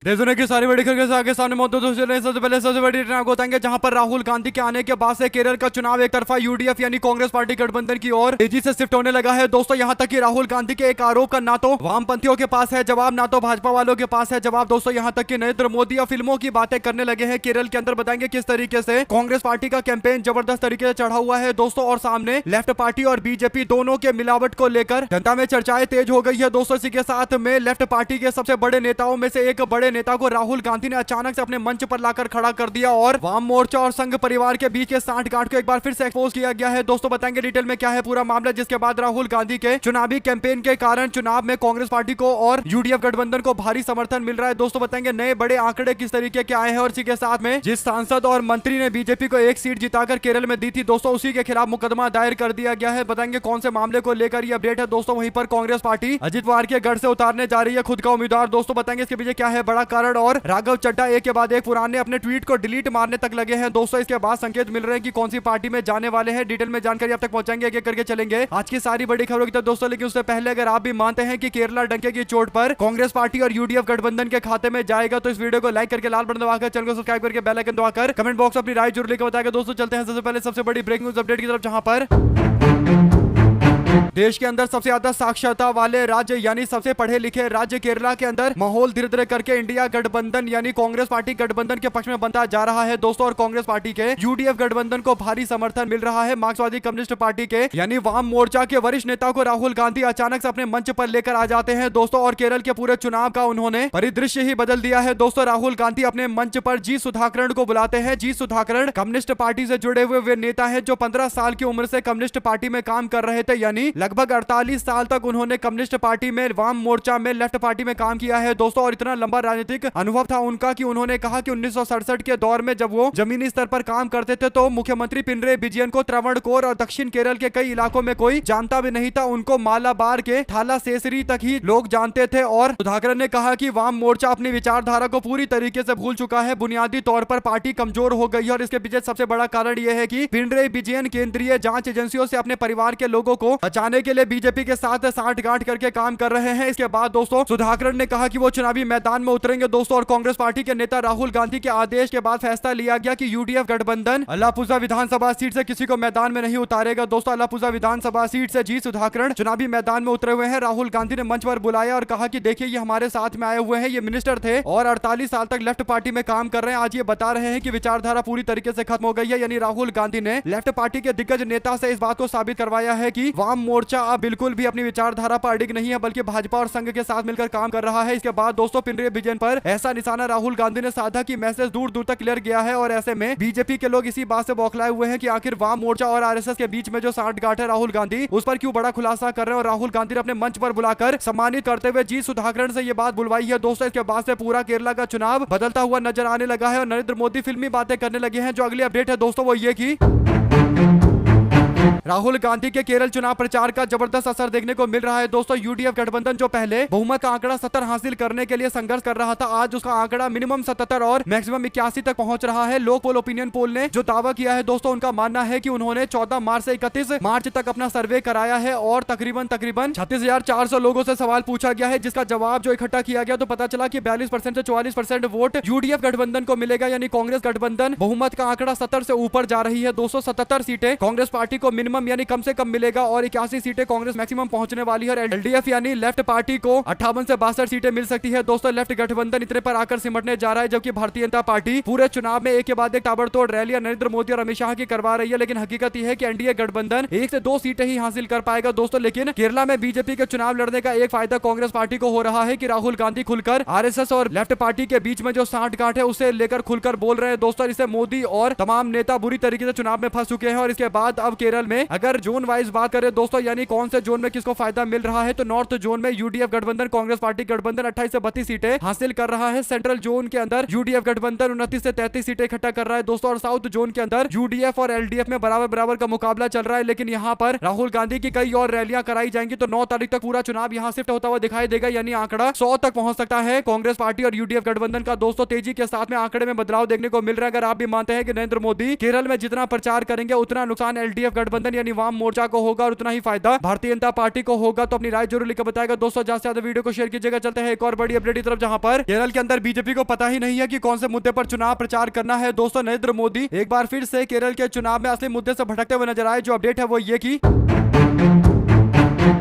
देश दुनिया की सारी बड़ी खबरें आगे सामने मौजूद हो चले हैं। सबसे पहले सबसे बड़ी घटना को बताएंगे, जहां पर राहुल गांधी के आने के बाद से केरल का चुनाव एक तरफा यूडीएफ यानी कांग्रेस पार्टी गठबंधन की ओर तेजी से शिफ्ट होने लगा है। दोस्तों यहां तक कि राहुल गांधी के एक आरोप का ना तो वामपंथियों के पास है जवाब, ना तो भाजपा वालों के पास है जवाब। दोस्तों यहां तक कि नरेंद्र मोदी और फिल्मों की बातें करने लगे हैं केरल के अंदर। बताएंगे किस तरीके से कांग्रेस पार्टी का कैंपेन जबरदस्त तरीके से चढ़ा हुआ है दोस्तों, और सामने लेफ्ट पार्टी और बीजेपी दोनों के मिलावट को लेकर जनता में चर्चाएं तेज हो गई है दोस्तों। इसी के साथ में लेफ्ट पार्टी के सबसे बड़े नेताओं में से एक बड़े नेता को राहुल गांधी ने अचानक से अपने मंच पर लाकर खड़ा कर दिया और वाम मोर्चा और संघ परिवार के बीच के सांठगांठ को एक बार फिर से एक्सपोज किया गया है। दोस्तों बताएंगे डिटेल में क्या है पूरा मामला, जिसके बाद राहुल गांधी के चुनावी कैंपेन के कारण चुनाव में कांग्रेस पार्टी को और यूडीएफ गठबंधन को भारी समर्थन मिल रहा है। दोस्तों बताएंगे नए बड़े आंकड़े किस तरीके के आए हैं, और इसी के साथ में जिस सांसद और मंत्री ने बीजेपी को एक सीट जिताकर केरल में दी थी दोस्तों, उसी के खिलाफ मुकदमा दायर कर दिया गया है। बताएंगे कौन से मामले को लेकर ये अपडेट है दोस्तों। वहीं पर कांग्रेस पार्टी अजित पवार के गढ़ से उतारने जा रही है खुद का उम्मीदवार। दोस्तों बताएंगे इसके पीछे क्या है बड़ा कारण, और राघव चड्ढा एक के बाद एक पुराने अपने ट्वीट को डिलीट मारने तक लगे हैं दोस्तों। इसके बाद संकेत मिल रहे हैं कि कौन सी पार्टी में जाने वाले हैं। डिटेल में जानकारी आप तक पहुंचाएंगे, एक एक करके चलेंगे आज की सारी बड़ी खबरों की तरफ दोस्तों। लेकिन उससे पहले अगर आप भी मानते हैं कि केरला डंके की चोट पर कांग्रेस पार्टी और यूडीएफ गठबंधन के खाते में जाएगा, तो इस वीडियो को लाइक करके लाल बटन दबाकर चैनल को सब्सक्राइब करके बेल आइकन दबाकर कमेंट बॉक्स अपनी राय जरूर लेकर बताएगा दोस्तों। चलते हैं सबसे पहले सबसे बड़ी ब्रेकिंग न्यूज अपडेट की तरफ, जहां पर देश के अंदर सबसे ज्यादा साक्षरता वाले राज्य यानी सबसे पढ़े लिखे राज्य केरला के अंदर माहौल धीरे धीरे करके इंडिया गठबंधन यानी कांग्रेस पार्टी गठबंधन के पक्ष में बनता जा रहा है दोस्तों, और कांग्रेस पार्टी के यूडीएफ गठबंधन को भारी समर्थन मिल रहा है। मार्क्सवादी कम्युनिस्ट पार्टी के यानी वाम मोर्चा के वरिष्ठ नेता को राहुल गांधी अचानक से अपने मंच पर लेकर आ जाते हैं दोस्तों, और केरल के पूरे चुनाव का उन्होंने परिदृश्य ही बदल दिया है दोस्तों। राहुल गांधी अपने मंच पर जी सुधाकरण को बुलाते हैं। जी सुधाकरण कम्युनिस्ट पार्टी से जुड़े हुए वे नेता है जो 15 साल की उम्र से कम्युनिस्ट पार्टी में काम कर रहे थे, यानी लगभग 48 साल तक उन्होंने कम्युनिस्ट पार्टी में, वाम मोर्चा में, लेफ्ट पार्टी में काम किया है दोस्तों। और इतना लंबा राजनीतिक अनुभव था उनका कि उन्होंने कहा कि 1967 के दौर में जब वो जमीनी स्तर पर काम करते थे तो मुख्यमंत्री पिनरे विजयन को त्रावणकोर और दक्षिण केरल के कई इलाकों में कोई जानता भी नहीं था। उनको मालाबार के थाला सेसरी तक ही लोग जानते थे। और सुधाकर ने कहा कि वाम मोर्चा अपनी विचारधारा को पूरी तरीके से भूल चुका है। बुनियादी तौर पर पार्टी कमजोर हो गई है, और इसके पीछे सबसे बड़ा कारण यह है कि पिनरे विजयन केंद्रीय जांच एजेंसियों से अपने परिवार के लोगों को बचाने के लिए बीजेपी के साथ सांठगांठ करके काम कर रहे हैं। इसके बाद दोस्तों सुधाकर ने कहा कि वो चुनावी मैदान में उतरेंगे दोस्तों, और कांग्रेस पार्टी के नेता राहुल गांधी के आदेश के बाद फैसला लिया गया कि यूडीएफ गठबंधन अलापुजा विधानसभा सीट से किसी को मैदान में नहीं उतारेगा दोस्तों। अलापुजा विधानसभा सीट से जी सुधाकर चुनावी मैदान में उतरे हुए हैं। राहुल गांधी ने मंच पर बुलाया और कहा कि देखिए ये हमारे साथ में आए हुए हैं, ये मिनिस्टर थे और 48 साल तक लेफ्ट पार्टी में काम कर रहे हैं। आज ये बता रहे हैं कि विचारधारा पूरी तरीके से खत्म हो गई है। यानी राहुल गांधी ने लेफ्ट पार्टी के दिग्गज नेता से इस बात को साबित करवाया है कि वाम मोर्चा अब बिल्कुल भी अपनी विचारधारा पर अडिग नहीं है, बल्कि भाजपा और संघ के साथ मिलकर काम कर रहा है। इसके बाद दोस्तों पिनरे विजयन पर ऐसा निशाना राहुल गांधी ने साधा कि मैसेज दूर दूर तक क्लियर गया है, और ऐसे में बीजेपी के लोग इसी बात से बौखलाए हुए हैं कि आखिर वाम मोर्चा और आरएसएस के बीच में जो सांठगांठ है राहुल गांधी उस पर क्यों बड़ा खुलासा कर रहे हैं। और राहुल गांधी ने अपने मंच पर बुलाकर सम्मानित करते हुए जी सुधाकरण से ये बात बुलवाई है दोस्तों। इसके बाद से पूरा केरला का चुनाव बदलता हुआ नजर आने लगा है, और नरेंद्र मोदी फिल्मी बातें करने लगे हैं। जो अगली अपडेट है दोस्तों वो ये की राहुल गांधी के केरल चुनाव प्रचार का जबरदस्त असर देखने को मिल रहा है दोस्तों। यूडीएफ गठबंधन जो पहले बहुमत का आंकड़ा 70 हासिल करने के लिए संघर्ष कर रहा था, आज उसका आंकड़ा मिनिमम 77 और मैक्सिमम 81 तक पहुंच रहा है। लोक पोल ओपिनियन पोल ने जो दावा किया है दोस्तों, उनका मानना है कि उन्होंने 14 मार्च से 31 मार्च तक अपना सर्वे कराया है, और तकरीबन 36,400 लोगों से सवाल पूछा गया है, जिसका जवाब जो इकट्ठा किया गया तो पता चला कि 42% से 44% वोट यूडीएफ गठबंधन को मिलेगा। यानी कांग्रेस गठबंधन बहुमत का आंकड़ा 70 से ऊपर जा रही है दोस्तों। 77 सीटें कांग्रेस पार्टी को मिनिमम यानी कम से कम मिलेगा, और 81 सीटें कांग्रेस मैक्सिमम पहुंचने वाली है। और एलडीएफ यानी लेफ्ट पार्टी को 58 से 62 सीटें मिल सकती है दोस्तों। लेफ्ट गठबंधन इतने पर आकर सिमटने जा रहा है, जबकि भारतीय जनता पार्टी पूरे चुनाव में एक के बाद एक ताबड़तोड़ रैलियां नरेंद्र मोदी और अमित शाह की करवा रही है। लेकिन हकीकत यह है कि एनडीए गठबंधन 1 से 2 सीटें ही हासिल कर पाएगा दोस्तों। लेकिन केरला में बीजेपी के चुनाव लड़ने का एक फायदा कांग्रेस पार्टी को हो रहा है कि राहुल गांधी खुलकर आरएसएस और लेफ्ट पार्टी के बीच में जो सांठगांठ है उसे लेकर खुलकर बोल रहे हैं दोस्तों। इससे मोदी और तमाम नेता बुरी तरीके से चुनाव में फंस चुके हैं। और इसके बाद अब केरल में अगर जोन वाइज बात करें दोस्तों, यानी कौन से जोन में किसको फायदा मिल रहा है, तो नॉर्थ जोन में यूडीएफ गठबंधन कांग्रेस पार्टी गठबंधन 28 से 32 सीटें हासिल कर रहा है। सेंट्रल जोन के अंदर यूडीएफ गठबंधन 29 से 33 सीटें इकट्ठा कर रहा है दोस्तों। और साउथ जोन के अंदर यूडीएफ और एलडीएफ में बराबर बराबर का मुकाबला चल रहा है। लेकिन यहाँ पर राहुल गांधी की कई और रैलियां कराई जाएंगी, तो 9 तारीख तक पूरा चुनाव यहाँ शिफ्ट होता हुआ दिखाई देगा। यानी आंकड़ा 100 तक पहुंच सकता है कांग्रेस पार्टी और यूडीएफ गठबंधन का दोस्तों। तेजी के साथ में आंकड़े में बदलाव देखने को मिल रहा है। अगर आप भी मानते हैं कि नरेंद्र मोदी केरल में जितना प्रचार करेंगे उतना नुकसान एलडीएफ गठबंधन यानी वाम मोर्चा को होगा और उतना ही फायदा भारतीय जनता पार्टी को होगा। तो अपनी राय जरूर लिखकर बताएगा दोस्तों। ज्यादा से ज्यादा वीडियो को शेयर कीजिएगा। चलते हैं एक और बड़ी अपडेट की तरफ, जहां पर केरल के अंदर बीजेपी को पता ही नहीं है कि कौन से मुद्दे पर चुनाव प्रचार करना है। दोस्तों नरेंद्र मोदी एक बार फिर से केरल के चुनाव में असली मुद्दे से भटकते हुए नजर आए। जो अपडेट है वो ये की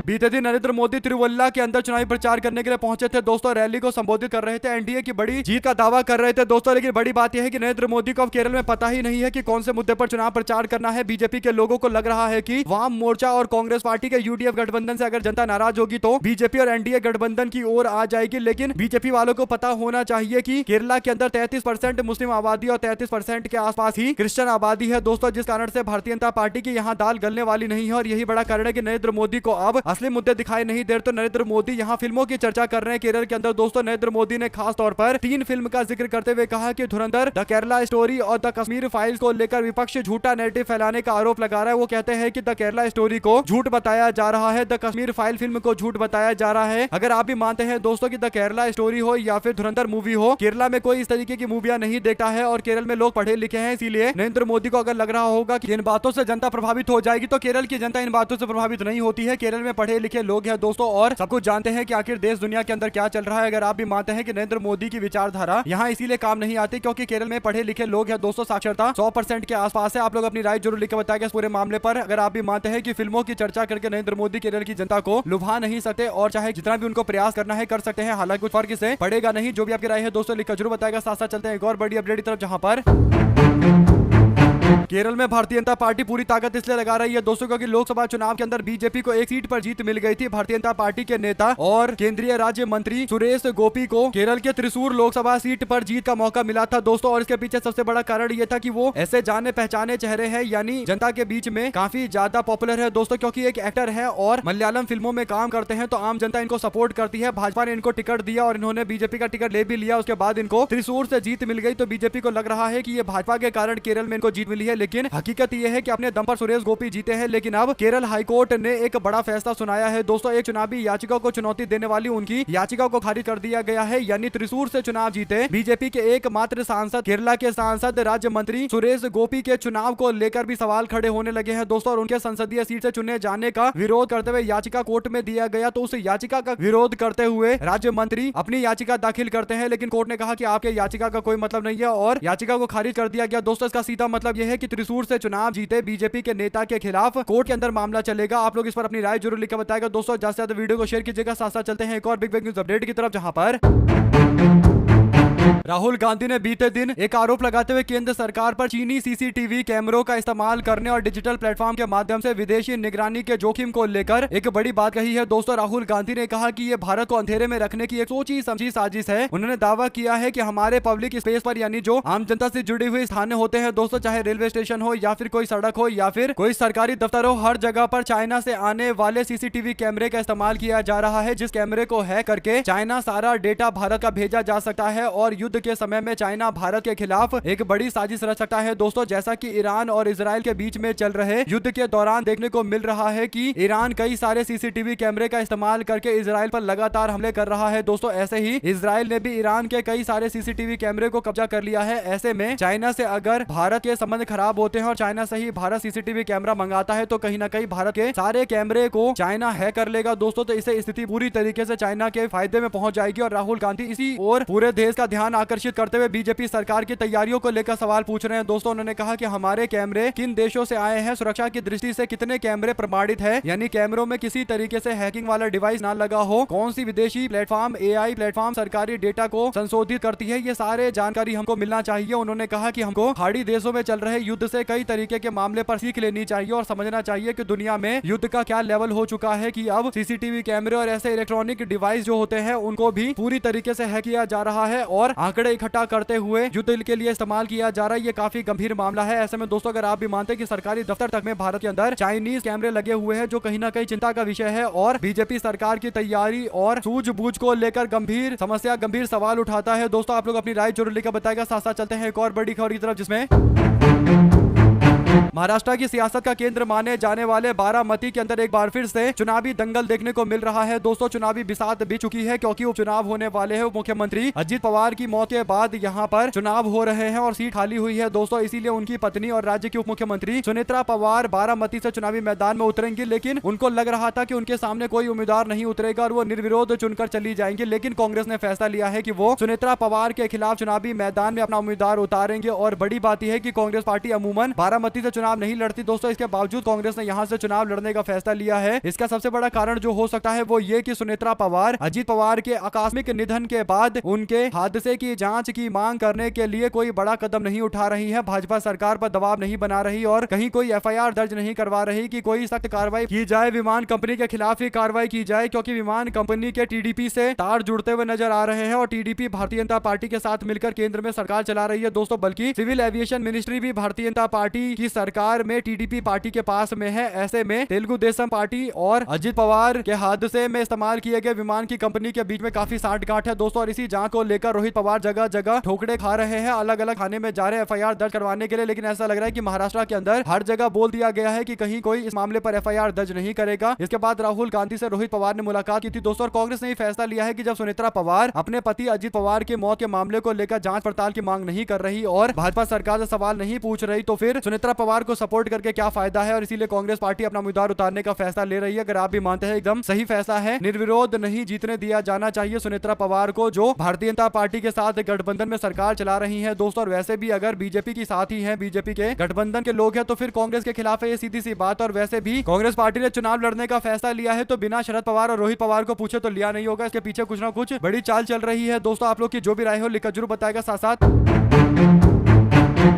बीते दिन नरेंद्र मोदी तिरुवल्ला के अंदर चुनावी प्रचार करने के लिए पहुंचे थे दोस्तों। रैली को संबोधित कर रहे थे, एनडीए की बड़ी जीत का दावा कर रहे थे दोस्तों। लेकिन बड़ी बात यह है कि नरेंद्र मोदी को अब केरल में पता ही नहीं है कि कौन से मुद्दे पर चुनाव प्रचार करना है। बीजेपी के लोगों को लग रहा है कि वाम मोर्चा और कांग्रेस पार्टी के यूडीएफ गठबंधन से अगर जनता नाराज होगी तो बीजेपी और एनडीए गठबंधन की ओर आ जाएगी। लेकिन बीजेपी वालों को पता होना चाहिए कि केरला के अंदर 33% मुस्लिम आबादी और 33% के आसपास ही क्रिश्चियन आबादी है दोस्तों, जिस कारण से भारतीय जनता पार्टी की यहाँ दाल गलने वाली नहीं है। और यही बड़ा कारण है कि नरेंद्र मोदी को अब असली मुद्दे दिखाई नहीं देर तो नरेंद्र मोदी यहां फिल्मों की चर्चा कर रहे हैं केरल के अंदर दोस्तों। नरेंद्र मोदी ने खास तौर पर 3 फिल्म का जिक्र करते हुए कहा कि धुरंधर, द केरला स्टोरी और द कश्मीर फाइल्स को लेकर विपक्ष झूठा नैरेटिव फैलाने का आरोप लगा रहा है। वो कहते हैं कि द केरला स्टोरी को झूठ बताया जा रहा है, द कश्मीर फाइल फिल्म को झूठ बताया जा रहा है। अगर आप भी मानते हैं दोस्तों कि द केरला स्टोरी हो या फिर धुरंधर मूवी हो, केरला में कोई इस तरीके की मूवियां नहीं देखता है और केरल में लोग पढ़े लिखे हैं। इसीलिए नरेंद्र मोदी को अगर लग रहा होगा कि इन बातों से जनता प्रभावित हो जाएगी, तो केरल की जनता इन बातों से प्रभावित नहीं होती है। केरल में पढ़े लिखे लोग हैं दोस्तों और सब कुछ जानते हैं कि आखिर देश दुनिया के अंदर क्या चल रहा है। अगर आप भी मानते हैं कि नरेंद्र मोदी की विचारधारा यहाँ इसीलिए काम नहीं आती क्योंकि केरल में पढ़े लिखे लोग हैं दोस्तों, साक्षरता 100% के आसपास है। आप लोग अपनी राय जरूर लिखकर बताएंगे इस पूरे मामले पर। अगर आप भी मानते हैं कि फिल्मों की चर्चा करके नरेंद्र मोदी केरल की जनता को लुभा नहीं सकते और चाहे जितना भी उनको प्रयास करना है कर सकते हैं, हालांकि कुछ फर्क इससे पड़ेगा नहीं। जो भी आपकी राय है दोस्तों लिखकर जरूर बताएगा। साथ साथ चलते हैं एक और बड़ी अपडेट की तरफ, जहां पर केरल में भारतीय जनता पार्टी पूरी ताकत इसलिए लगा रही है दोस्तों क्योंकि लोकसभा चुनाव के अंदर बीजेपी को एक सीट पर जीत मिल गई थी। भारतीय जनता पार्टी के नेता और केंद्रीय राज्य मंत्री सुरेश गोपी को केरल के त्रिशूर लोकसभा सीट पर जीत का मौका मिला था दोस्तों। और इसके पीछे सबसे बड़ा कारण यह था कि वो ऐसे जाने पहचाने चेहरे हैं, यानी जनता के बीच में काफी ज्यादा पॉपुलर है दोस्तों, क्योंकि एक एक्टर है और मलयालम फिल्मों में काम करते हैं। तो आम जनता इनको सपोर्ट करती है। भाजपा ने इनको टिकट दिया और इन्होंने बीजेपी का टिकट ले भी लिया। उसके बाद इनको त्रिशूर से जीत मिल गई। तो बीजेपी को लग रहा है कि ये भाजपा के कारण केरल में इनको जीत मिली है, लेकिन हकीकत यह है कि अपने दम पर सुरेश गोपी जीते हैं। लेकिन अब केरल हाईकोर्ट ने एक बड़ा फैसला सुनाया है दोस्तों। एक चुनावी याचिका को चुनौती देने वाली उनकी याचिका को खारिज कर दिया गया है, यानी त्रिशूर से चुनाव जीते बीजेपी के एकमात्र सांसद केरला के सांसद राज्य मंत्री सुरेश गोपी के चुनाव को लेकर भी सवाल खड़े होने लगे हैं दोस्तों। और उनके संसदीय सीट से चुने जाने का विरोध करते हुए याचिका कोर्ट में दिया गया। तो उस याचिका का विरोध करते हुए राज्य मंत्री अपनी याचिका दाखिल करते हैं, लेकिन कोर्ट ने कहा कि आपके याचिका का कोई मतलब नहीं है और याचिका को खारिज कर दिया गया दोस्तों। इसका सीधा मतलब यह है कि त्रिशूर से चुनाव जीते बीजेपी के नेता के खिलाफ कोर्ट के अंदर मामला चलेगा। आप लोग इस पर अपनी राय जरूर लिखकर बताएगा दोस्तों। ज्यादा से ज्यादा वीडियो को शेयर कीजिएगा। साथ साथ चलते हैं एक और बिग न्यूज अपडेट की तरफ, जहां पर राहुल गांधी ने बीते दिन एक आरोप लगाते हुए केंद्र सरकार पर चीनी सीसीटीवी कैमरों का इस्तेमाल करने और डिजिटल प्लेटफॉर्म के माध्यम से विदेशी निगरानी के जोखिम को लेकर एक बड़ी बात कही है दोस्तों। राहुल गांधी ने कहा कि ये भारत को अंधेरे में रखने की एक सोची समझी साजिश है। उन्होंने दावा किया है कि हमारे पब्लिक स्पेस पर, यानी जो आम जनता से जुड़ी हुई स्थान होते हैं दोस्तों, चाहे रेलवे स्टेशन हो या फिर कोई सड़क हो या फिर कोई सरकारी दफ्तर हो, हर जगह पर चाइना से आने वाले सीसीटीवी कैमरे का इस्तेमाल किया जा रहा है, जिस कैमरे को हैक करके चाइना सारा डेटा भारत का भेजा जा सकता है और युद्ध के समय में चाइना भारत के खिलाफ एक बड़ी साजिश रच सकता है दोस्तों। जैसा कि ईरान और इजराइल के बीच में चल रहे युद्ध के दौरान देखने को मिल रहा है कि ईरान कई सारे सीसीटीवी कैमरे का इस्तेमाल करके इजराइल पर लगातार हमले कर रहा है दोस्तों। ऐसे ही इजराइल ने भी ईरान के कई सारे सीसीटीवी कैमरे को कब्जा कर लिया है। ऐसे में चाइना से अगर भारत के संबंध खराब होते हैं और चाइना से ही भारत सीसीटीवी कैमरा मंगाता है, तो कहीं ना कहीं भारत के सारे कैमरे को चाइना हैक कर लेगा दोस्तों। तो इससे स्थिति पूरी तरीके से चाइना के फायदे में पहुंच जाएगी। और राहुल गांधी इसी और पूरे देश का ध्यान आकर्षित करते हुए बीजेपी सरकार की तैयारियों को लेकर सवाल पूछ रहे हैं दोस्तों। उन्होंने कहा कि हमारे कैमरे किन देशों से आए हैं, सुरक्षा की दृष्टि से कितने कैमरे प्रमाणित है, यानी कैमरों में किसी तरीके से हैकिंग वाला डिवाइस ना लगा हो, कौन सी विदेशी प्लेटफॉर्म, एआई प्लेटफॉर्म सरकारी डेटा को संशोधित करती है, ये सारे जानकारी हमको मिलना चाहिए। उन्होंने कहा कि हमको खाड़ी देशों में चल रहे युद्ध से कई तरीके के मामले पर सीख लेनी चाहिए और समझना चाहिए कि दुनिया में युद्ध का क्या लेवल हो चुका है कि अब सीसीटीवी कैमरे और ऐसे इलेक्ट्रॉनिक डिवाइस जो होते हैं उनको भी पूरी तरीके से हैक किया जा रहा है और आंकड़े इकट्ठा करते हुए युद्ध के लिए इस्तेमाल किया जा रहा है। ये काफी गंभीर मामला है। ऐसे में दोस्तों अगर आप भी मानते हैं कि सरकारी दफ्तर तक में भारत के अंदर चाइनीज कैमरे लगे हुए हैं, जो कहीं ना कहीं चिंता का विषय है और बीजेपी सरकार की तैयारी और सूझबूझ को लेकर गंभीर समस्या, गंभीर सवाल उठाता है दोस्तों। आप लोग अपनी राय जरूर लिखकर बताएगा। साथ साथ चलते हैं एक और बड़ी खबर की तरफ, जिसमें महाराष्ट्र की सियासत का केंद्र माने जाने वाले बारामती के अंदर एक बार फिर से चुनावी दंगल देखने को मिल रहा है। दोस्तों चुनावी बिसात भी चुकी है क्योंकि उपचुनाव होने वाले हैं। उप मुख्यमंत्री अजित पवार की मौत के बाद यहां पर चुनाव हो रहे हैं और सीट खाली हुई है दोस्तों, इसीलिए उनकी पत्नी और राज्य की उप मुख्यमंत्री सुनेत्रा पवार बारामती से चुनावी मैदान में उतरेंगी। लेकिन उनको लग रहा था कि उनके सामने कोई उम्मीदवार नहीं उतरेगा और वो निर्विरोध चुनकर चली जाएंगी, लेकिन कांग्रेस ने फैसला लिया है कि वो सुनेत्रा पवार के खिलाफ चुनावी मैदान में अपना उम्मीदवार उतारेंगे। और बड़ी बात यह है कि कांग्रेस पार्टी अमूमन बारामती से चुनाव नहीं लड़ती दोस्तों, इसके बावजूद कांग्रेस ने यहां से चुनाव लड़ने का फैसला लिया है। इसका सबसे बड़ा कारण जो हो सकता है वो ये कि सुनेत्रा पवार अजित पवार के आकस्मिक निधन के बाद उनके हादसे की जांच की मांग करने के लिए कोई बड़ा कदम नहीं उठा रही है, भाजपा सरकार पर दबाव नहीं बना रही और कहीं कोई एफआईआर दर्ज नहीं करवा रही कि कोई सख्त कार्रवाई की जाए, विमान कंपनी के खिलाफ ही कार्रवाई की जाए, क्योंकि विमान कंपनी के टीडीपी से तार जुड़ते हुए नजर आ रहे हैं और टीडीपी भारतीय जनता पार्टी के साथ मिलकर केंद्र में सरकार चला रही है दोस्तों। बल्कि सिविल एविएशन मिनिस्ट्री भी भारतीय जनता पार्टी की सरकार में टीडीपी पार्टी के पास में है। ऐसे में तेलुगु देशम पार्टी और अजित पवार के हादसे में इस्तेमाल किए गए विमान की कंपनी के बीच में काफी साठगांठ है दोस्तों, और इसी जांच को लेकर रोहित पवार जगह जगह ठोकरे खा रहे हैं, अलग अलग थाने में जा रहे हैं एफआईआर दर्ज करवाने के लिए। लेकिन ऐसा लग रहा है कि महाराष्ट्र के अंदर हर जगह बोल दिया गया है कि कहीं कोई इस मामले पर एफआईआर दर्ज नहीं करेगा। इसके बाद राहुल गांधी से रोहित पवार ने मुलाकात की थी दोस्तों, और कांग्रेस ने फैसला लिया है कि जब सुनेत्रा पवार अपने पति अजित पवार की मौत के मामले को लेकर जांच पड़ताल की मांग नहीं कर रही और भाजपा सरकार से सवाल नहीं पूछ रही, तो फिर सुनेत्रा पवार को सपोर्ट करके क्या फायदा है। और इसीलिए कांग्रेस पार्टी अपना उम्मीदवार उतारने का फैसला ले रही है। अगर आप भी मानते हैं एकदम सही फैसला है, निर्विरोध नहीं जीतने दिया जाना चाहिए सुनेत्रा पवार को, जो भारतीय जनता पार्टी के साथ गठबंधन में सरकार चला रही है दोस्तों। और वैसे भी अगर बीजेपी की साथ ही है, बीजेपी के गठबंधन के लोग हैं, तो फिर कांग्रेस के खिलाफ है, ये सीधी सी बात। और वैसे भी कांग्रेस पार्टी ने चुनाव लड़ने का फैसला लिया है तो बिना शरद पवार और रोहित पवार को पूछे तो लिया नहीं होगा। इसके पीछे कुछ ना कुछ बड़ी चाल चल रही है दोस्तों। आप लोग की जो भी राय हो लिखकर जरूर बताएगा। साथ साथ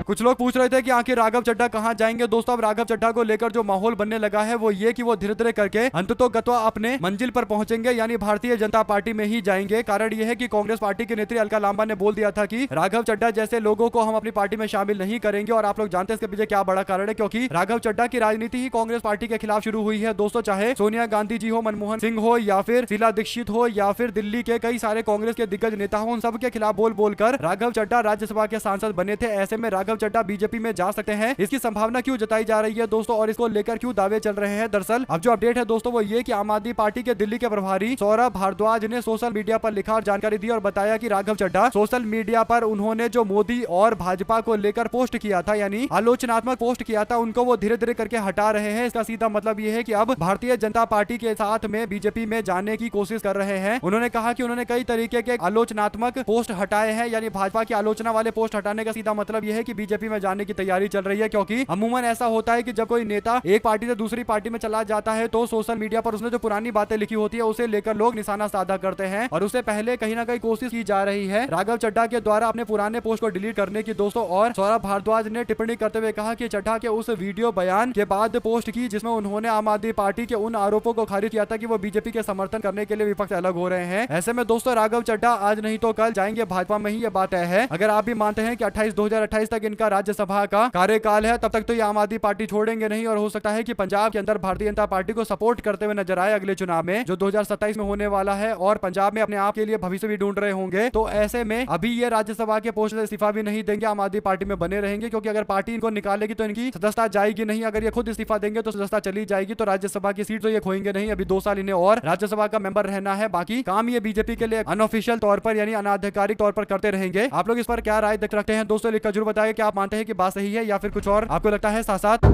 कुछ लोग पूछ रहे थे कि आखिर राघव चड्ढा कहां जाएंगे दोस्तों। अब राघव चड्ढा को लेकर जो माहौल बनने लगा है वो ये कि वो धीरे धीरे करके अंततोगत्वा अपने मंजिल पर पहुंचेंगे, यानी भारतीय जनता पार्टी में ही जाएंगे। कारण यह है कि कांग्रेस पार्टी के नेत्री अलका लांबा ने बोल दिया था कि राघव चड्ढा जैसे लोगों को हम अपनी पार्टी में शामिल नहीं करेंगे। और आप लोग जानते हैं इसके पीछे क्या बड़ा कारण है, क्योंकि राघव चड्ढा की राजनीति ही कांग्रेस पार्टी के खिलाफ शुरू हुई है दोस्तों। चाहे सोनिया गांधी जी हो, मनमोहन सिंह हो, या फिर शीला दीक्षित हो, या फिर दिल्ली के कई सारे कांग्रेस के दिग्गज नेता हो, उन सबके खिलाफ बोल बोलकर राघव चड्ढा राज्यसभा के सांसद बने थे। ऐसे में राघव चड्ढा बीजेपी में जा सकते हैं, इसकी संभावना क्यों जताई जा रही है दोस्तों, और इसको लेकर क्यों दावे चल रहे हैं। दरअसल अब जो अपडेट है दोस्तों वो ये कि आम आदमी पार्टी के दिल्ली के प्रभारी सौरभ भारद्वाज ने सोशल मीडिया पर लिखा और जानकारी दी और बताया कि राघव चड्ढा सोशल मीडिया पर उन्होंने जो मोदी और भाजपा को लेकर पोस्ट किया था, यानी आलोचनात्मक पोस्ट किया था, उनको वो धीरे धीरे करके हटा रहे हैं। इसका सीधा मतलब ये है कि अब भारतीय जनता पार्टी के साथ में बीजेपी में जाने की कोशिश कर रहे हैं। उन्होंने कहा कि उन्होंने कई तरीके के आलोचनात्मक पोस्ट हटाए हैं, यानी भाजपा की आलोचना वाले पोस्ट हटाने का सीधा मतलब यह है कि बीजेपी में जाने की तैयारी चल रही है। क्योंकि अमूमन ऐसा होता है कि जब कोई नेता एक पार्टी से दूसरी पार्टी में चला जाता है तो सोशल मीडिया पर उसने जो पुरानी बातें लिखी होती है उसे लेकर लोग निशाना साधा करते हैं, और उससे पहले कहीं ना कहीं कोशिश की जा रही है राघव चड्ढा के द्वारा अपने पुराने पोस्ट को डिलीट करने की दोस्तों। और सौरभ भारद्वाज ने टिप्पणी करते हुए कहा कि चड्ढा के उस वीडियो बयान के बाद पोस्ट की जिसमें उन्होंने आम आदमी पार्टी के उन आरोपों को खारिज किया था कि वो बीजेपी के समर्थन करने के लिए विपक्ष अलग हो रहे हैं। ऐसे में दोस्तों राघव चड्ढा आज नहीं तो कल जाएंगे भाजपा में ही, ये बात है। अगर आप भी मानते हैं कि 2028 तक इनका राज्यसभा का कार्यकाल है, तब तक तो ये आम आदमी पार्टी छोड़ेंगे नहीं, और हो सकता है कि पंजाब के अंदर भारतीय जनता पार्टी को सपोर्ट करते हुए नजर आए अगले चुनाव में जो 2027 में होने वाला है, और पंजाब में अपने आप के लिए भविष्य भी ढूंढ रहे होंगे। तो ऐसे में अभी ये राज्यसभा के पोस्ट से इस्तीफा भी नहीं देंगे, आम आदमी पार्टी में बने रहेंगे, क्योंकि अगर पार्टी इनको निकालेगी तो इनकी सदस्यता जाएगी नहीं। अगर ये खुद इस्तीफा देंगे तो सदस्यता चली जाएगी, तो राज्यसभा की सीट तो ये खोएंगे नहीं। अभी 2 साल इन्हें और राज्यसभा का मेंबर रहना है, बाकी काम ये बीजेपी के लिए अनऑफिशियल तौर पर यानी अनाधिकारिक तौर पर करते रहेंगे। आप लोग इस पर क्या राय रखते हैं दोस्तों, लिखकर जरूर बताइए कि आप मानते हैं कि बात सही है या फिर कुछ और आपको लगता है। साथ साथ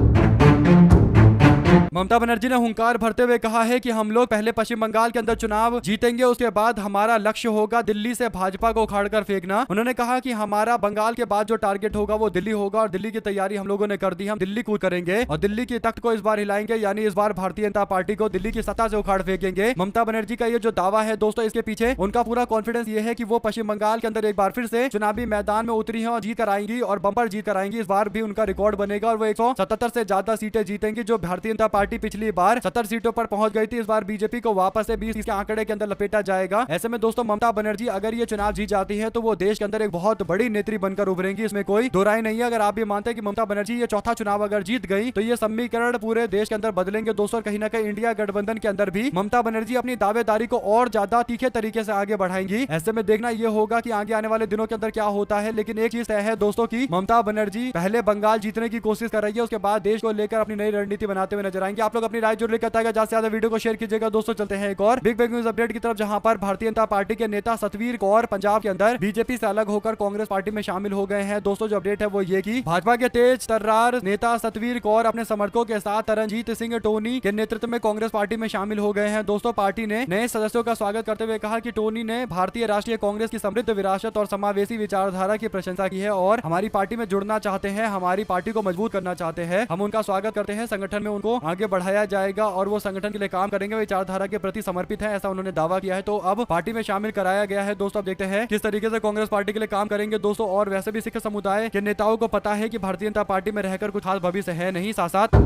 ममता बनर्जी ने हुंकार भरते हुए कहा है कि हम लोग पहले पश्चिम बंगाल के अंदर चुनाव जीतेंगे, उसके बाद हमारा लक्ष्य होगा दिल्ली से भाजपा को उखाड़कर फेंकना। उन्होंने कहा कि हमारा बंगाल के बाद जो टारगेट होगा वो दिल्ली होगा, और दिल्ली की तैयारी हम लोगों ने कर दी, हम दिल्ली कूच करेंगे और दिल्ली की तख्त को इस बार हिलाएंगे, यानी इस बार भारतीय जनता पार्टी को दिल्ली की सत्ता से उखाड़ फेंकेंगे। ममता बनर्जी का ये जो दावा है दोस्तों, इसके पीछे उनका पूरा कॉन्फिडेंस ये है कि वो पश्चिम बंगाल के अंदर एक बार फिर से चुनावी मैदान में उतरी है और जीत कर आएंगी, और बंपर जीत कर आएंगी। इस बार भी उनका रिकॉर्ड बनेगा और वो 177 से ज्यादा सीटें जीतेंगी, जो भारतीय जनता पार्टी पिछली बार 70 सीटों पर पहुंच गई थी। इस बार बीजेपी को वापस से 20 के आंकड़े के अंदर लपेटा जाएगा। ऐसे में दोस्तों ममता बनर्जी अगर ये चुनाव जीत जाती है तो वो देश के अंदर एक बहुत बड़ी नेत्री बनकर उभरेंगी, इसमें कोई दो राय नहीं है। अगर आप भी मानते हैं कि ममता बनर्जी ये चौथा चुनाव अगर जीत गई तो ये समीकरण पूरे देश के अंदर बदलेंगे दोस्तों। कहीं ना कहीं इंडिया गठबंधन के अंदर भी ममता बनर्जी अपनी दावेदारी को और ज्यादा तीखे तरीके से आगे बढ़ाएंगी। ऐसे में देखना ये होगा कि आगे आने वाले दिनों के अंदर क्या होता है। लेकिन एक चीज तय है दोस्तों की ममता बनर्जी पहले बंगाल जीतने की कोशिश कर रही है, उसके बाद देश को लेकर अपनी नई रणनीति बनाते हुए नजर आएंगे। आप लोग अपनी राय जरूर लेकर ज्यादा से ज्यादा वीडियो को शेयर कीजिएगा। दोस्तों चलते हैं एक और बिग न्यूज अपडेट की तरफ, जहां पर भारतीय जनता पार्टी के नेता सतवीर कौर पंजाब के अंदर बीजेपी से अलग होकर कांग्रेस पार्टी में शामिल हो गए हैं। दोस्तों जो अपडेट है वो ये कि भाजपा के तेज तर्रार नेता सतवीर कौर अपने समर्थकों के साथ तरनजीत सिंह टोनी के नेतृत्व में कांग्रेस पार्टी में शामिल हो गए हैं। दोस्तों पार्टी ने नए सदस्यों का स्वागत करते हुए कहा कि टोनी ने भारतीय राष्ट्रीय कांग्रेस की समृद्ध विरासत और समावेशी विचारधारा की प्रशंसा की है और हमारी पार्टी में जुड़ना चाहते हैं, हमारी पार्टी को मजबूत करना चाहते हैं। हम उनका स्वागत करते हैं, संगठन में उनको आगे बढ़ाया जाएगा और वो संगठन के लिए काम करेंगे, विचारधारा के प्रति समर्पित है, ऐसा उन्होंने दावा किया है। तो अब पार्टी में शामिल कराया गया है। दोस्तों अब देखते हैं किस तरीके से कांग्रेस पार्टी के लिए काम करेंगे दोस्तों। और वैसे भी सिख समुदाय के नेताओं को पता है कि भारतीय जनता पार्टी में रहकर कुछ खास भविष्य है नहीं। साथ साथ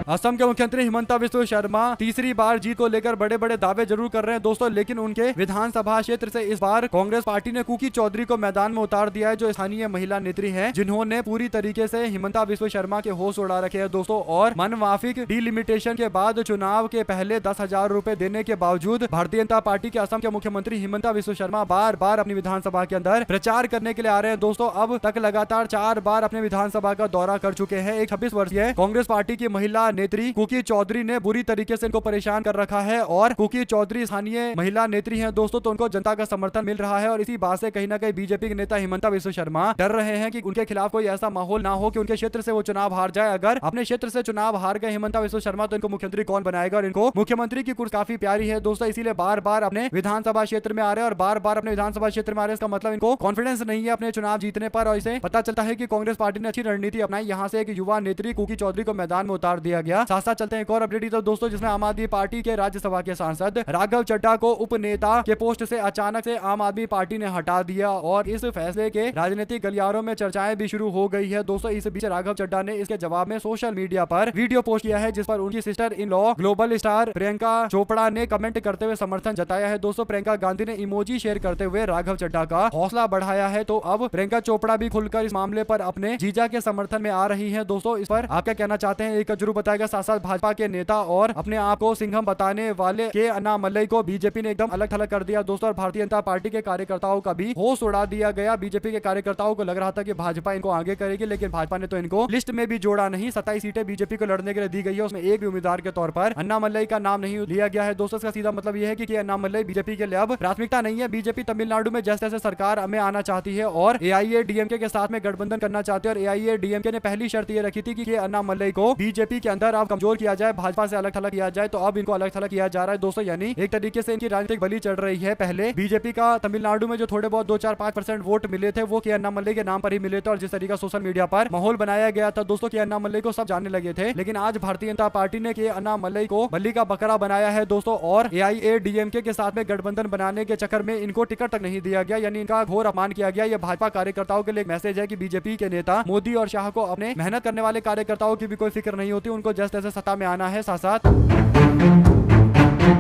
असम के मुख्यमंत्री हिमंता बिस्वा शर्मा तीसरी बार जीत को लेकर बड़े बड़े दावे जरूर कर रहे हैं दोस्तों, लेकिन उनके विधानसभा क्षेत्र से इस बार कांग्रेस पार्टी ने कुकी चौधरी को मैदान में उतार दिया है, जो स्थानीय महिला नेत्री हैं, जिन्होंने पूरी तरीके से हिमंता बिस्वा शर्मा के होश उड़ा रखे हैं दोस्तों। और मनमाफिक डिलिमिटेशन के बाद चुनाव के पहले 10,000 रुपए देने के बावजूद भारतीय जनता पार्टी के असम के मुख्यमंत्री हिमंता बिस्वा शर्मा बार बार अपनी विधानसभा के अंदर प्रचार करने के लिए आ रहे हैं दोस्तों। अब तक लगातार 4 बार अपने विधानसभा का दौरा कर चुके हैं। एक 26 वर्षीय कांग्रेस पार्टी की महिला नेत्री कुकी चौधरी ने बुरी तरीके से इनको परेशान कर रखा है और कुकी चौधरी स्थानीय महिला नेत्री हैं दोस्तों, तो उनको जनता का समर्थन मिल रहा है। और इसी बात से कहीं ना कहीं बीजेपी के नेता हिमंता बिस्वा शर्मा डर रहे हैं कि उनके खिलाफ कोई ऐसा माहौल ना हो कि उनके क्षेत्र से वो चुनाव हार जाए। अगर अपने क्षेत्र से चुनाव हार गए हिमंता बिस्वा शर्मा तो इनको मुख्यमंत्री कौन बनाएगा। और इनको मुख्यमंत्री की कुर्सी काफी प्यारी है दोस्तों, इसीलिए बार बार अपने विधानसभा क्षेत्र में आ रहे हैं और बार बार अपने विधानसभा क्षेत्र में आ रहे हैं। इसका मतलब इनको कॉन्फिडेंस नहीं है अपने चुनाव जीतने पर। और इसे पता चलता है कि कांग्रेस पार्टी ने अच्छी रणनीति अपनाई, यहाँ से एक युवा नेत्री कुकी चौधरी को मैदान में उतार दिया गया। साथ साथ चलते हैं एक और अपडेट तो दोस्तों, जिसमें आम आदमी पार्टी के राज्यसभा के सांसद राघव चड्ढा को उप नेता के पोस्ट से अचानक से आम आदमी पार्टी ने हटा दिया और इस फैसले के राजनीतिक गलियारों में चर्चाएं भी शुरू हो गई है दोस्तों। इस बीच राघव चड्ढा ने इसके जवाब में सोशल मीडिया पर वीडियो पोस्ट किया है, जिस पर उनकी sister in law global star Priyanka Chopra ने कमेंट करते हुए समर्थन जताया है दोस्तों। प्रियंका गांधी ने इमोजी शेयर करते हुए राघव चड्ढा का हौसला बढ़ाया है। तो अब प्रियंका चोपड़ा भी खुलकर इस मामले पर अपने जीजा के समर्थन में आ रही है दोस्तों। इस पर आप क्या कहना चाहते हैं एक जरूर बताएगा। साथ साथ भाजपा के नेता और अपने आप को सिंघम बताने वाले के अन्नामलई को बीजेपी ने एकदम अलग थलग कर दिया दोस्तों। और भारतीय जनता पार्टी के कार्यकर्ताओं का भी होश उड़ा दिया गया। बीजेपी के कार्यकर्ताओं को लग रहा था कि भाजपा इनको आगे करेगी, लेकिन भाजपा ने तो इनको लिस्ट में भी जोड़ा नहीं। 27 सीटें बीजेपी को लड़ने के लिए दी गई है, उसमें एक भी उम्मीदवार के तौर पर अन्नामलई का नाम नहीं लिया गया है दोस्तों। इसका सीधा मतलब यह है कि अन्नामलई बीजेपी के लिए अब प्राथमिकता नहीं है। बीजेपी तमिलनाडु में जैसे जैसे सरकार में आना चाहती है और AIADMK के साथ में गठबंधन करना चाहते हैं। और AIADMK ने पहली शर्त ये रखी थी कि अन्नामलई को बीजेपी के अंदर अब कमजोर किया जाए, भाजपा से अलग थलग किया जाए। तो अब इनको अलग थलग किया जा रहा है दोस्तों, यानी एक तरीके से इनकी राजनीतिक बलि चढ़ रही है। पहले बीजेपी का तमिलनाडु में जो थोड़े बहुत 2-4-5% वोट मिले थे वो के अन्नामलई के नाम पर ही मिले थे। और जिस तरीका सोशल मीडिया पर माहौल बनाया गया था दोस्तों, के अन्नामलई को सब जानने लगे थे, लेकिन आज भारतीय जनता पार्टी ने के अन्नामलई को बलि का बकरा बनाया है दोस्तों। और AIADMK के साथ में गठबंधन बनाने के चक्कर में इनको टिकट तक नहीं दिया गया, यानी इनका घोर अपमान किया गया। यह भाजपा कार्यकर्ताओं के लिए एक मैसेज है कि बीजेपी के नेता मोदी और शाह को अपने मेहनत करने वाले कार्यकर्ताओं की भी कोई फिक्र नहीं होती, उनको जैसे जैसे सत्ता में आना है। साथ साथ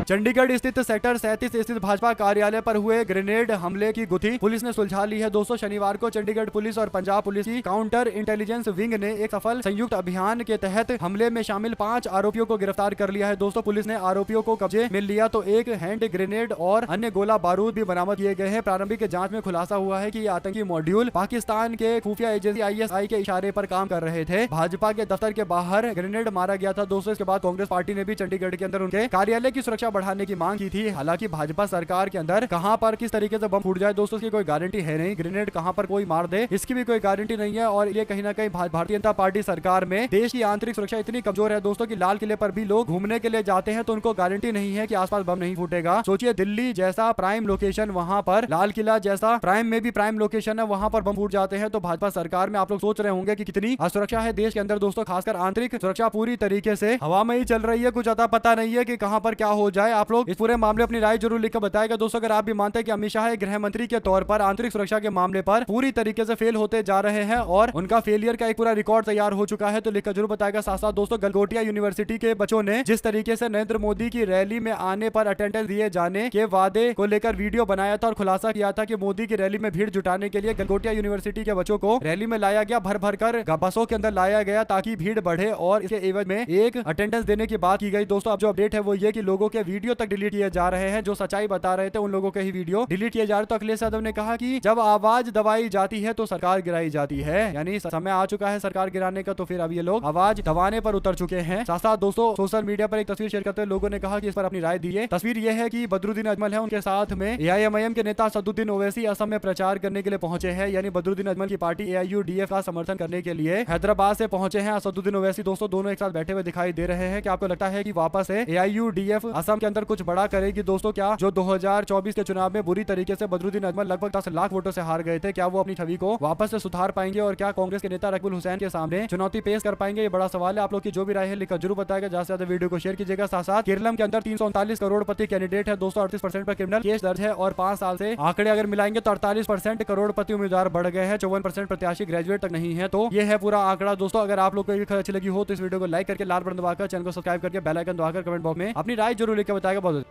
चंडीगढ़ स्थित सेक्टर 37 स्थित भाजपा कार्यालय पर हुए ग्रेनेड हमले की गुत्थी पुलिस ने सुलझा ली है दोस्तों। शनिवार को चंडीगढ़ पुलिस और पंजाब पुलिस की काउंटर इंटेलिजेंस विंग ने एक सफल संयुक्त अभियान के तहत हमले में शामिल 5 आरोपियों को गिरफ्तार कर लिया है दोस्तों। पुलिस ने आरोपियों को कब्जे में लिया तो एक हैंड ग्रेनेड और अन्य गोला बारूद भी बरामद किए गए हैं। प्रारंभिक जांच में खुलासा हुआ है कि ये आतंकी मॉड्यूल पाकिस्तान के खुफिया एजेंसी ISI के इशारे पर काम कर रहे थे। भाजपा के दफ्तर के बाहर ग्रेनेड मारा गया था दोस्तों। इसके बाद कांग्रेस पार्टी ने भी चंडीगढ़ के अंदर उनके कार्यालय की सुरक्षा बढ़ाने की मांग की थी। हालांकि भाजपा सरकार के अंदर कहां पर किस तरीके से बम फूट जाए दोस्तों, इसकी कोई गारंटी है नहीं। ग्रेनेड कहां पर कोई मार दे इसकी भी कोई गारंटी नहीं है। और ये कहीं ना कहीं भारतीय जनता पार्टी सरकार में देश की आंतरिक सुरक्षा इतनी कमजोर है दोस्तों कि लाल किले पर भी लोग घूमने के लिए जाते हैं तो उनको गारंटी नहीं है कि आसपास बम नहीं फूटेगा। सोचिए दिल्ली जैसा प्राइम लोकेशन, वहां पर लाल किला जैसा प्राइम में भी प्राइम लोकेशन है, वहां पर बम फूट जाते हैं। तो भाजपा सरकार में आप लोग सोच रहे होंगे कि कितनी असुरक्षा है देश के अंदर दोस्तों। खासकर आंतरिक सुरक्षा पूरी तरीके से हवा में ही चल रही है, कुछ अता पता नहीं है कि कहां पर क्या हो हो जाए। आप लोग इस पूरे मामले अपनी राय जरूर लिखकर बताएगा दोस्तों। अगर आप भी मानते हैं कि अमित शाह गृह मंत्री के तौर पर आंतरिक सुरक्षा के मामले पर पूरी तरीके से फेल होते जा रहे हैं और उनका फेलियर का एक पूरा रिकॉर्ड तैयार हो चुका है, तो लिखकर जरूर बताएगा। साथ साथ दोस्तों गलगोटिया यूनिवर्सिटी के बच्चों ने जिस तरीके से नरेंद्र मोदी की रैली में आने पर अटेंडेंस दिए जाने के वादे को लेकर वीडियो बनाया था और खुलासा किया था कि मोदी की रैली में भीड़ जुटाने के लिए गलगोटिया यूनिवर्सिटी के बच्चों को रैली में लाया गया, भर भर कर बसों के अंदर लाया गया ताकि भीड़ बढ़े और इसके एवज में एक अटेंडेंस देने की बात की गई। दोस्तों अब जो अपडेट है वो ये कि लोगों के वीडियो तक डिलीट किए जा रहे हैं, जो सच्चाई बता रहे थे उन लोगों के ही वीडियो डिलीट किए जा रहे। तो अखिलेश यादव ने कहा कि जब आवाज दबाई जाती है तो सरकार गिराई जाती है, यानी समय आ चुका है सरकार गिराने का, तो फिर अब ये लोग आवाज दबाने पर उतर चुके हैं। साथ साथ दोस्तों सोशल मीडिया पर एक तस्वीर शेयर करते हुए लोगों ने कहा कि इस पर अपनी राय दी है। तस्वीर यह है कि बदरुद्दीन अजमल है, उनके साथ में एआईएमआईएम के नेता असदुद्दीन ओवैसी असम में प्रचार करने के लिए पहुंचे हैं, यानी बदरुद्दीन अजमल की पार्टी एआईयूडीएफ का समर्थन करने के लिए हैदराबाद से पहुंचे हैं असदुद्दीन ओवैसी। दोस्तों दोनों एक साथ बैठे हुए दिखाई दे रहे हैं। क्या आपको लगता है कि वापस से एआईयूडीएफ असम के अंदर कुछ बड़ा करेगी दोस्तों? क्या जो 2024 के चुनाव में बुरी तरीके से बदरुद्दीन अजमल लगभग 10 लाख वोटों से हार गए थे, क्या वो अपनी छवि को वापस से सुधार पाएंगे और क्या कांग्रेस के नेता रकीबुल हुसैन के सामने चुनौती पेश कर पाएंगे? ये बड़ा सवाल है। आप लोग की जो भी राय है लिखकर जरूर बताएगा। ज्यादा से ज्यादा वीडियो को शेयर कीजिएगा। साथ साथ केरलम के अंदर 339 करोड़पति कैंडिडेट है दोस्तों, 38% पर क्रिमिनल केस दर्ज है और 5 साल से आंकड़े अगर मिलाएंगे तो 48% करोड़पति उम्मीदवार बढ़ गए हैं, 54% प्रत्याशी ग्रेजुएट तक नहीं है। तो ये है पूरा आंकड़ा दोस्तों। अगर आप लोग को ये खबर अच्छी लगी हो तो इस वीडियो को लाइक करके लाल बटन दबाकर चैनल को सब्सक्राइब करके बेल आइकन दबाकर कमेंट बॉक्स में अपनी राय जरूर लिखकर बताएगा। बहुत